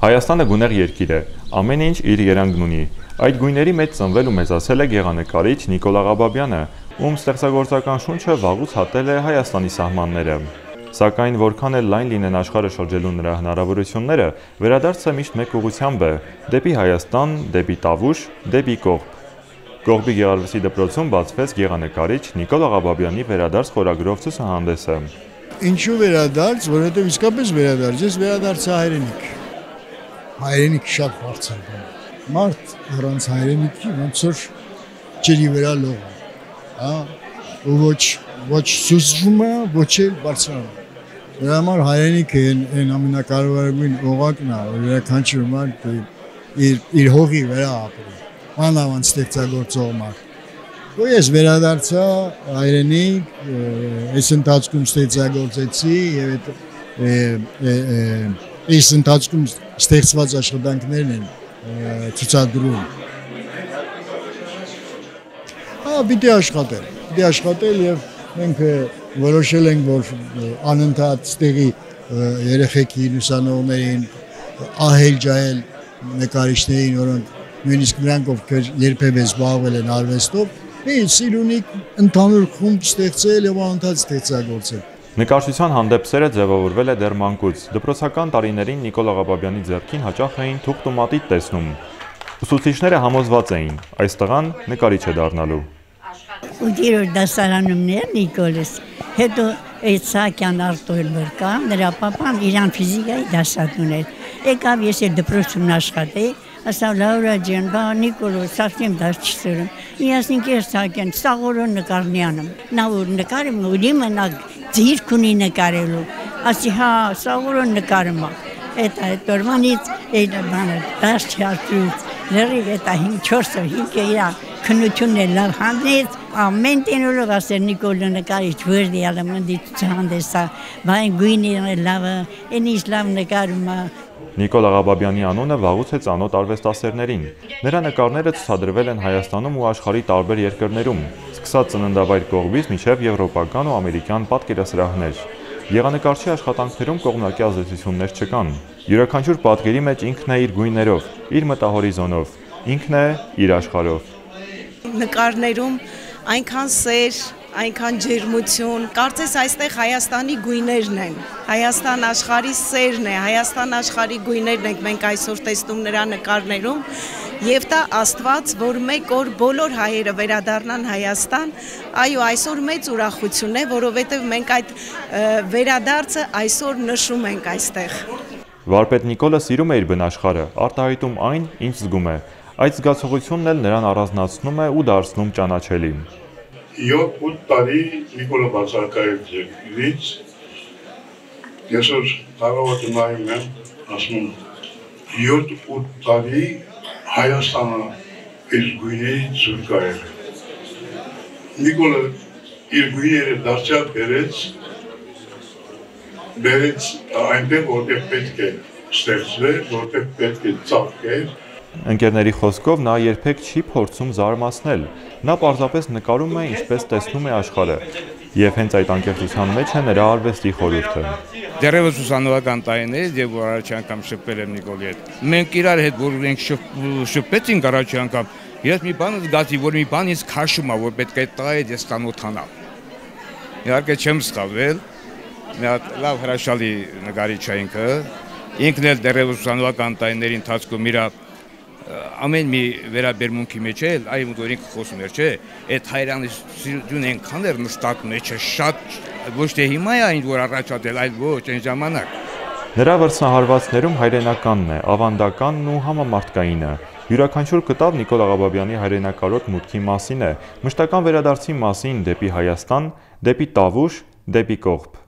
Հայաստանը գունեղ երկիր է, ամեն ինչ իր երանգն ունի։ Այդ գույների մեջ ծնվել ու մեծացել է գեղանկարիչ Նիկոլ Աղաբաբյանը, ում ստեղծագործական շունչը վաղուց հատել է Հայաստանի սահմանները։ Սակայն որքան էլ լայն լինեն աշխարհը շրջելու նրա հնարավորությունները, վերադարձը միշտ մեկ ուղղությամբ է՝ դեպի Հայաստան, դեպի Տավուշ, դեպի Կողբ։ Կողբի գեղարվեստի դպրոցում բացվեց գեղանկարիչ Նիկոլ Աղաբաբյանի վերադարձ խորագրով ցուցահանդեսը։ Ինչու վերադարձ, որովհետև իսկապես վերադարձ, ես վերադարձա հայրենիք։ Հայրենիք շատ բարձր բան։ Մարդ առանց հայրենիքի ոնց որ ջրի վրա լող է, հա, ու ոչ սուզվում է, ոչ էլ բարձրանում։ Դրա համար հայրենիքը այն ամենակարևորագույն օղակն է, որ յուրաքանչյուր մարդ իր հողի վրա ապրի, մանավանդ ստեղծագործող մարդ։ Ու ես վերադարձա հայրենիք, այս ընթացքում ստեղծագործեցի եւ այս ընթացքում ստեղծված աշխատանքներն են ցուցադրում։ Պիտի աշխատել եւ մենք որոշել ենք, որ անընդհատ ստեղի երեխեքին, ուսանողներին, ահել-ջահել նկարիչներին, որոնք նույնիսկ նրանք, ովքեր երբևէ զբաղվել են արվեստով, մի սիրունիկ ընդհանուր խումբ ստեղծել եւ անընդհատ ստեղծագործել։ Նկարչության հանդեպ սերը ձևավորվել է դեռ մանկուց։ Դպրոցական տարիներին Նիկոլ Աղաբաբյանի ձեռքին հաճախ էին թուղթ ու մատիտ տեսնում։ Ուսուցիչները համոզված էին, այս տղան նկարիչ է դառնալու։ 8-րդ դասարանում էր Նիկոլս, հետո Սահակյան Արտոյել որ կա, նրա պապան իրան ֆիզիկայի դասատուն էր։ Եկավ ես էլ դպրոցում աշխատեի, ասավ Լաուրա ջան, բա Նիկոլո совсем դաս չսերում։ Իասնիկ էր Սահակյան, սաղորոն նկարնյանում։ Նա որ նկարում ուրեմն նա ձիրք ունի նկարելու։ Ասի հա, սաղորոն նկարում է։ Այդ օրվանից այդ բանը դաս չարծուց։ Լրիվ այդ 5-4-5 իրա քնությունն է լավ հանդես, ամեն տենորով ասեր Նիկոլը նկարիչ վրդիալը մնդի ցուցահանդեսա, բայն գույները լավը, այնիշ լավ նկարում է։ Նիկոլ Աղաբաբյանի անունը վաղուց է ծանոթ արվեստասերներին։ Նրա նկարները ցուցադրվել են Հայաստանում ու աշխարհի տարբեր երկրներում, սկսած ծննդավայր Կողբից մինչև եվրոպական ու ամերիկյան պատկերասրահներ։ Գեղանկարչի աշխատանքներում կողմնակի ազդեցություններ չկան։ Յուրաքանչյուր պատկերի մեջ ինքն է իր գույներով, իր մտահորիզոնով, ինքն է իր աշխարհով։ Նկարներում այնքան սեր, այնքան ջերմություն, կարծես այստեղ Հայաստանի գույներն են, Հայաստան աշխարհի սերն է, Հայաստան աշխարհի գույներն ենք մենք այսօր տեսնում նրա նկարներում եւ դա Աստված, որ մեկ օր բոլոր հայերը վերադառնան Հայաստան, այո, այսօր մեծ ուրախություն է, որովհետեւ մենք այդ վերադարձը այսօր նշում ենք այստեղ։ Վարպետ Նիկոլը սիրում է իր բնաշխարհը, արտահայտում այն, ինչ զգում է։ Այդ զգացողությունն էլ նրան առանձնացնում է ու դարձնում ճանաչելի։ 7-8 տարի Նիկոլը բացարկայեց երկրից, ես որ տարավատը նայում եմ, ասում 7-8 տարի Հայաստանը իր գույների զուրկայել է։ Նիկոլը իր գույները դարձյալ բերեց այնտեղ, որտեղ պետք է ստեղծվել, որտեղ պետք է ծաղկել։ Ընկերների խոսքով նա երբեք չի փորձում զարմացնել, նա պարզապես նկարում է, ինչպես տեսնում է աշխարհը, եւ հենց այդ անկեղծության մեջ է նրա արվեստի խորհուրդը։ Դեռևս ուսանողական տարիներից եւ որ առաջ անգամ շփվել եմ Նիկոլի հետ։ Մենք իրար հետ որ ենք շփվեցինք առաջ անգամ, ես մի բան զգացի, որ մի բան ինձ քաշում է, որ պետք է տղայի ես ծանոթանամ։ Իհարկե չեմ սխալվել, մի հատ լավ հրաշալի նկարիչ է ինքը, ինքն էլ դեռևս ուսանողական տարիների ընթացքում իր ամեն մի վերաբերմունքի մեջ էլ, այ որ ինքը խոսում էր, չէ, այդ հայրենասիրությունը այնքան էր նստած մեջը, շատ ոչ թե հիմա է այն որ առաջատել, այլ ոչ այն ժամանակ։ Նրա վրձնահարվածներում հայրենականն է, ավանդականն ու համամարտկայինը։ Յուրաքանչյուր կտավ Նիկոլ Աղաբաբյանի հայրենակարոտ մուտքի մասին է, մշտական վերադարձի մասին դեպի Հայաստան, դեպի Տավուշ, դեպի Կողբ։